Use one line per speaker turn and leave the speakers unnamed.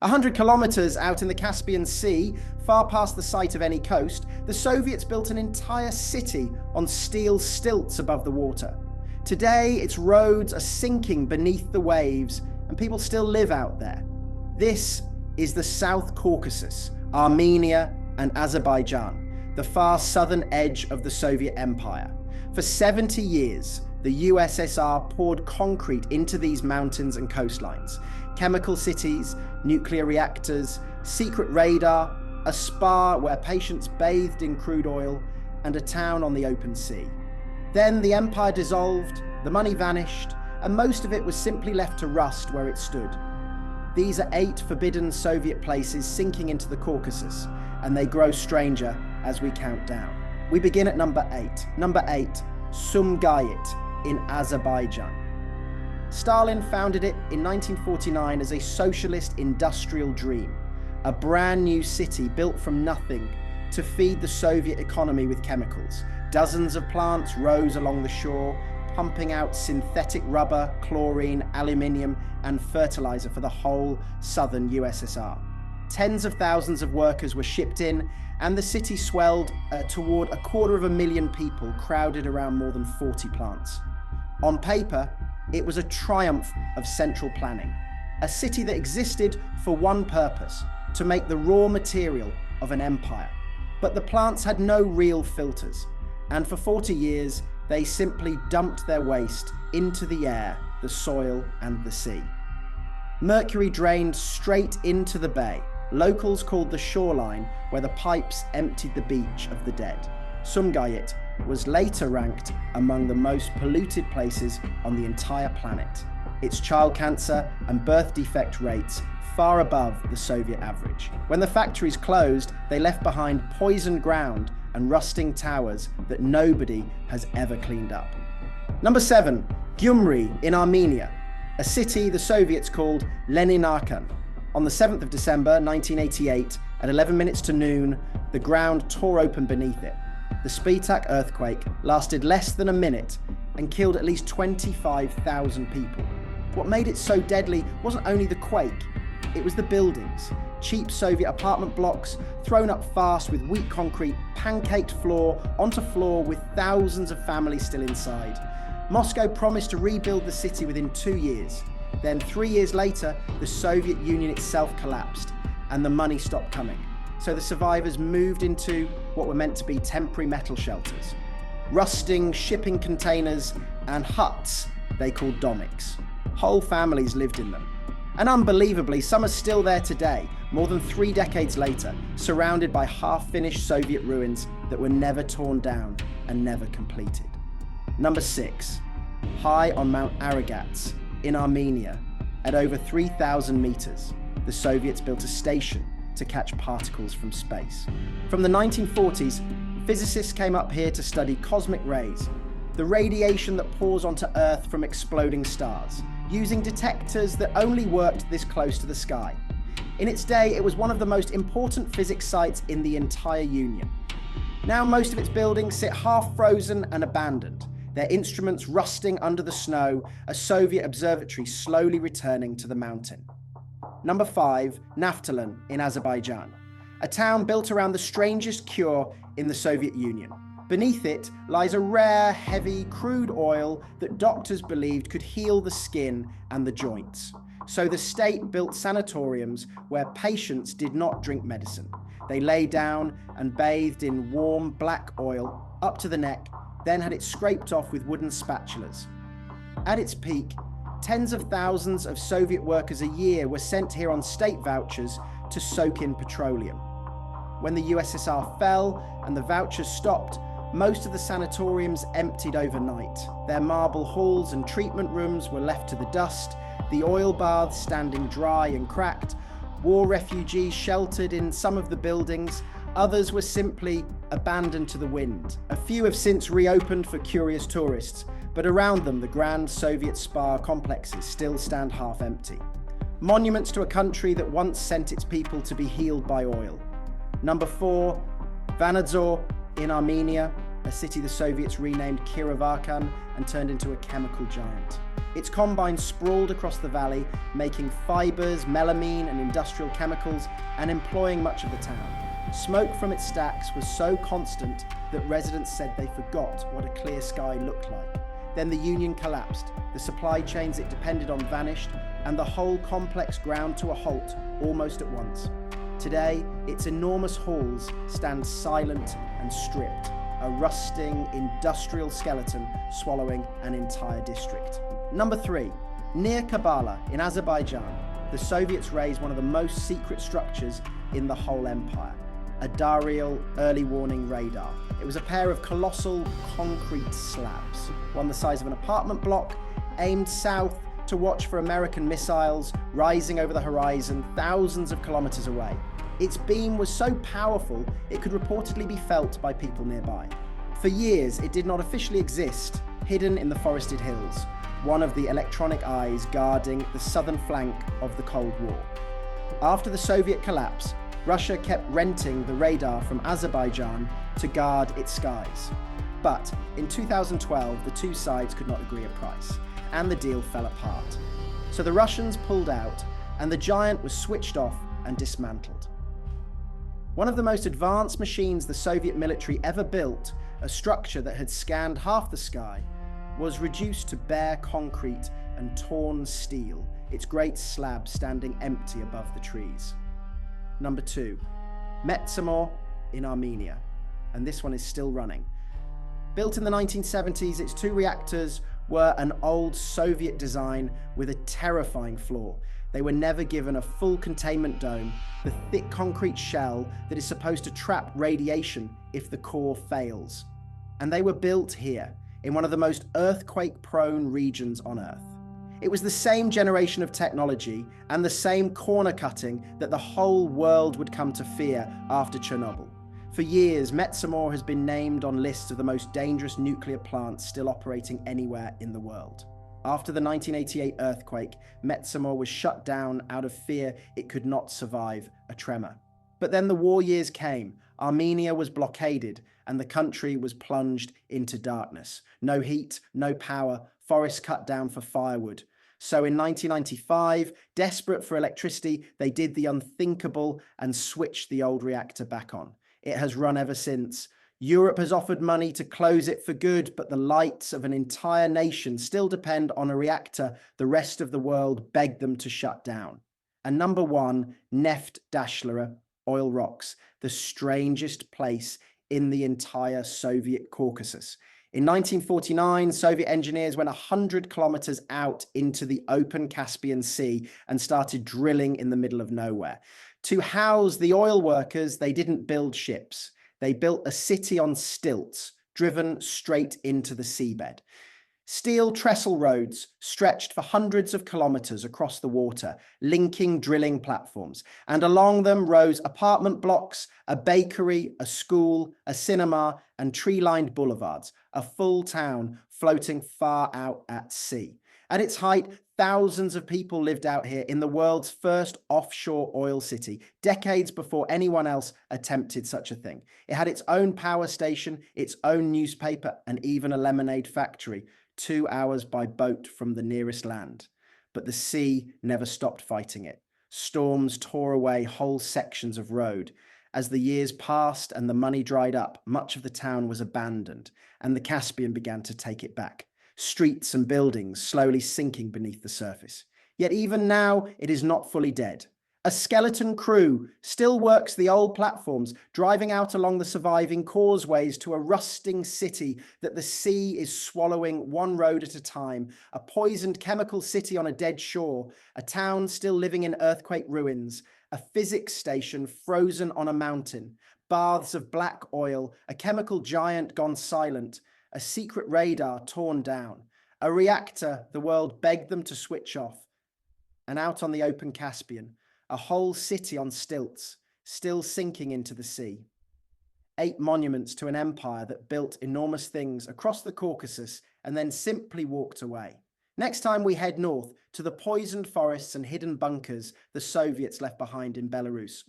100 kilometers out in the Caspian Sea, far past the site of any coast, the Soviets built an entire city on steel stilts above the water. Today, its roads are sinking beneath the waves, and people still live out there. This is the South Caucasus, Armenia and Azerbaijan, the far southern edge of the Soviet Empire. For 70 years, the USSR poured concrete into these mountains and coastlines. Chemical cities, nuclear reactors, secret radar, a spa where patients bathed in crude oil, and a town on the open sea. Then the empire dissolved, the money vanished, and most of it was simply left to rust where it stood. These are 8 forbidden Soviet places sinking into the Caucasus, and they grow stranger as we count down. We begin at number 8. Number 8, Sumgayit in Azerbaijan. Stalin founded it in 1949 as a socialist industrial dream, a brand new city built from nothing to feed the Soviet economy with chemicals. Dozens of plants rose along the shore, pumping out synthetic rubber, chlorine, aluminium, and fertilizer for the whole southern USSR. Tens of thousands of workers were shipped in, and the city swelled toward 250,000 people crowded around more than 40 plants. On paper, it was a triumph of central planning, a city that existed for one purpose: to make the raw material of an empire. But the plants had no real filters, and for 40 years, they simply dumped their waste into the air, the soil, and the sea. Mercury drained straight into the bay. Locals called the shoreline where the pipes emptied the beach of the dead. Sumgayit was later ranked among the most polluted places on the entire planet. Its child cancer and birth defect rates far above the Soviet average. When the factories closed, they left behind poisoned ground and rusting towers that nobody has ever cleaned up. Number 7, Gyumri in Armenia, a city the Soviets called Leninarkan. On the 7th of December 1988, at 11 minutes to noon, the ground tore open beneath it. The Spitak earthquake lasted less than a minute and killed at least 25,000 people. What made it so deadly wasn't only the quake, it was the buildings. Cheap Soviet apartment blocks thrown up fast with weak concrete, pancaked floor onto floor with thousands of families still inside. Moscow promised to rebuild the city within 2 years. Then 3 years later, the Soviet Union itself collapsed and the money stopped coming. So the survivors moved into what were meant to be temporary metal shelters, rusting shipping containers and huts they called domiks. Whole families lived in them. And unbelievably, some are still there today, more than 3 decades later, surrounded by half-finished Soviet ruins that were never torn down and never completed. Number 6, high on Mount Aragats in Armenia, at over 3,000 meters, the Soviets built a station to catch particles from space. From the 1940s, physicists came up here to study cosmic rays, the radiation that pours onto Earth from exploding stars, using detectors that only worked this close to the sky. In its day, it was one of the most important physics sites in the entire Union. Now most of its buildings sit half frozen and abandoned, their instruments rusting under the snow, a Soviet observatory slowly returning to the mountain. Number 5, Naftalan in Azerbaijan, a town built around the strangest cure in the Soviet Union. Beneath it lies a rare, heavy crude oil that doctors believed could heal the skin and the joints. So the state built sanatoriums where patients did not drink medicine. They lay down and bathed in warm black oil up to the neck, then had it scraped off with wooden spatulas. At its peak, tens of thousands of Soviet workers a year were sent here on state vouchers to soak in petroleum. When the USSR fell and the vouchers stopped, most of the sanatoriums emptied overnight. Their marble halls and treatment rooms were left to the dust, the oil baths standing dry and cracked, war refugees sheltered in some of the buildings, others were simply abandoned to the wind. A few have since reopened for curious tourists, but around them the grand Soviet spa complexes still stand half empty. Monuments to a country that once sent its people to be healed by oil. Number 4, Vanadzor in Armenia, a city the Soviets renamed Kirovarkan and turned into a chemical giant. Its combine sprawled across the valley, making fibers, melamine and industrial chemicals, and employing much of the town. Smoke from its stacks was so constant that residents said they forgot what a clear sky looked like. Then the Union collapsed, the supply chains it depended on vanished, and the whole complex ground to a halt almost at once. Today, its enormous halls stand silent and stripped, a rusting industrial skeleton swallowing an entire district. Number 3. Near Qabala in Azerbaijan, the Soviets raised one of the most secret structures in the whole empire, a Daryl early warning radar. It was a pair of colossal concrete slabs, one the size of an apartment block, aimed south to watch for American missiles rising over the horizon thousands of kilometers away. Its beam was so powerful it could reportedly be felt by people nearby. For years, it did not officially exist, hidden in the forested hills, one of the electronic eyes guarding the southern flank of the Cold War. After the Soviet collapse, Russia kept renting the radar from Azerbaijan to guard its skies. But in 2012, the two sides could not agree a price, and the deal fell apart. So the Russians pulled out, and the giant was switched off and dismantled. One of the most advanced machines the Soviet military ever built, a structure that had scanned half the sky, was reduced to bare concrete and torn steel, its great slab standing empty above the trees. Number 2, Metsamor in Armenia, and this one is still running. Built in the 1970s, its 2 reactors were an old Soviet design with a terrifying flaw. They were never given a full containment dome, the thick concrete shell that is supposed to trap radiation if the core fails. And they were built here, in one of the most earthquake-prone regions on Earth. It was the same generation of technology and the same corner cutting that the whole world would come to fear after Chernobyl. For years, Metsamor has been named on lists of the most dangerous nuclear plants still operating anywhere in the world. After the 1988 earthquake, Metsamor was shut down out of fear it could not survive a tremor. But then the war years came. Armenia was blockaded, and the country was plunged into darkness. No heat, no power, forests cut down for firewood. So in 1995, desperate for electricity, they did the unthinkable and switched the old reactor back on. It has run ever since. Europe has offered money to close it for good, but the lights of an entire nation still depend on a reactor the rest of the world begged them to shut down. And number 1, Neft Daşları, oil rocks, the strangest place in the entire Soviet Caucasus. In 1949, Soviet engineers went 100 kilometers out into the open Caspian Sea and started drilling in the middle of nowhere. To house the oil workers, they didn't build ships. They built a city on stilts, driven straight into the seabed. Steel trestle roads stretched for hundreds of kilometers across the water, linking drilling platforms, and along them rose apartment blocks, a bakery, a school, a cinema, and tree-lined boulevards, a full town floating far out at sea. At its height, thousands of people lived out here in the world's first offshore oil city, decades before anyone else attempted such a thing. It had its own power station, its own newspaper, and even a lemonade factory, 2 hours by boat from the nearest land. But the sea never stopped fighting it. Storms tore away whole sections of road. As the years passed and the money dried up, much of the town was abandoned, and the Caspian began to take it back. Streets and buildings slowly sinking beneath the surface. Yet even now, it is not fully dead. A skeleton crew still works the old platforms, driving out along the surviving causeways to a rusting city that the sea is swallowing one road at a time, a poisoned chemical city on a dead shore, a town still living in earthquake ruins, a physics station frozen on a mountain, baths of black oil, a chemical giant gone silent, a secret radar torn down, a reactor the world begged them to switch off, and out on the open Caspian, a whole city on stilts, still sinking into the sea. 8 monuments to an empire that built enormous things across the Caucasus and then simply walked away. Next time we head north to the poisoned forests and hidden bunkers the Soviets left behind in Belarus.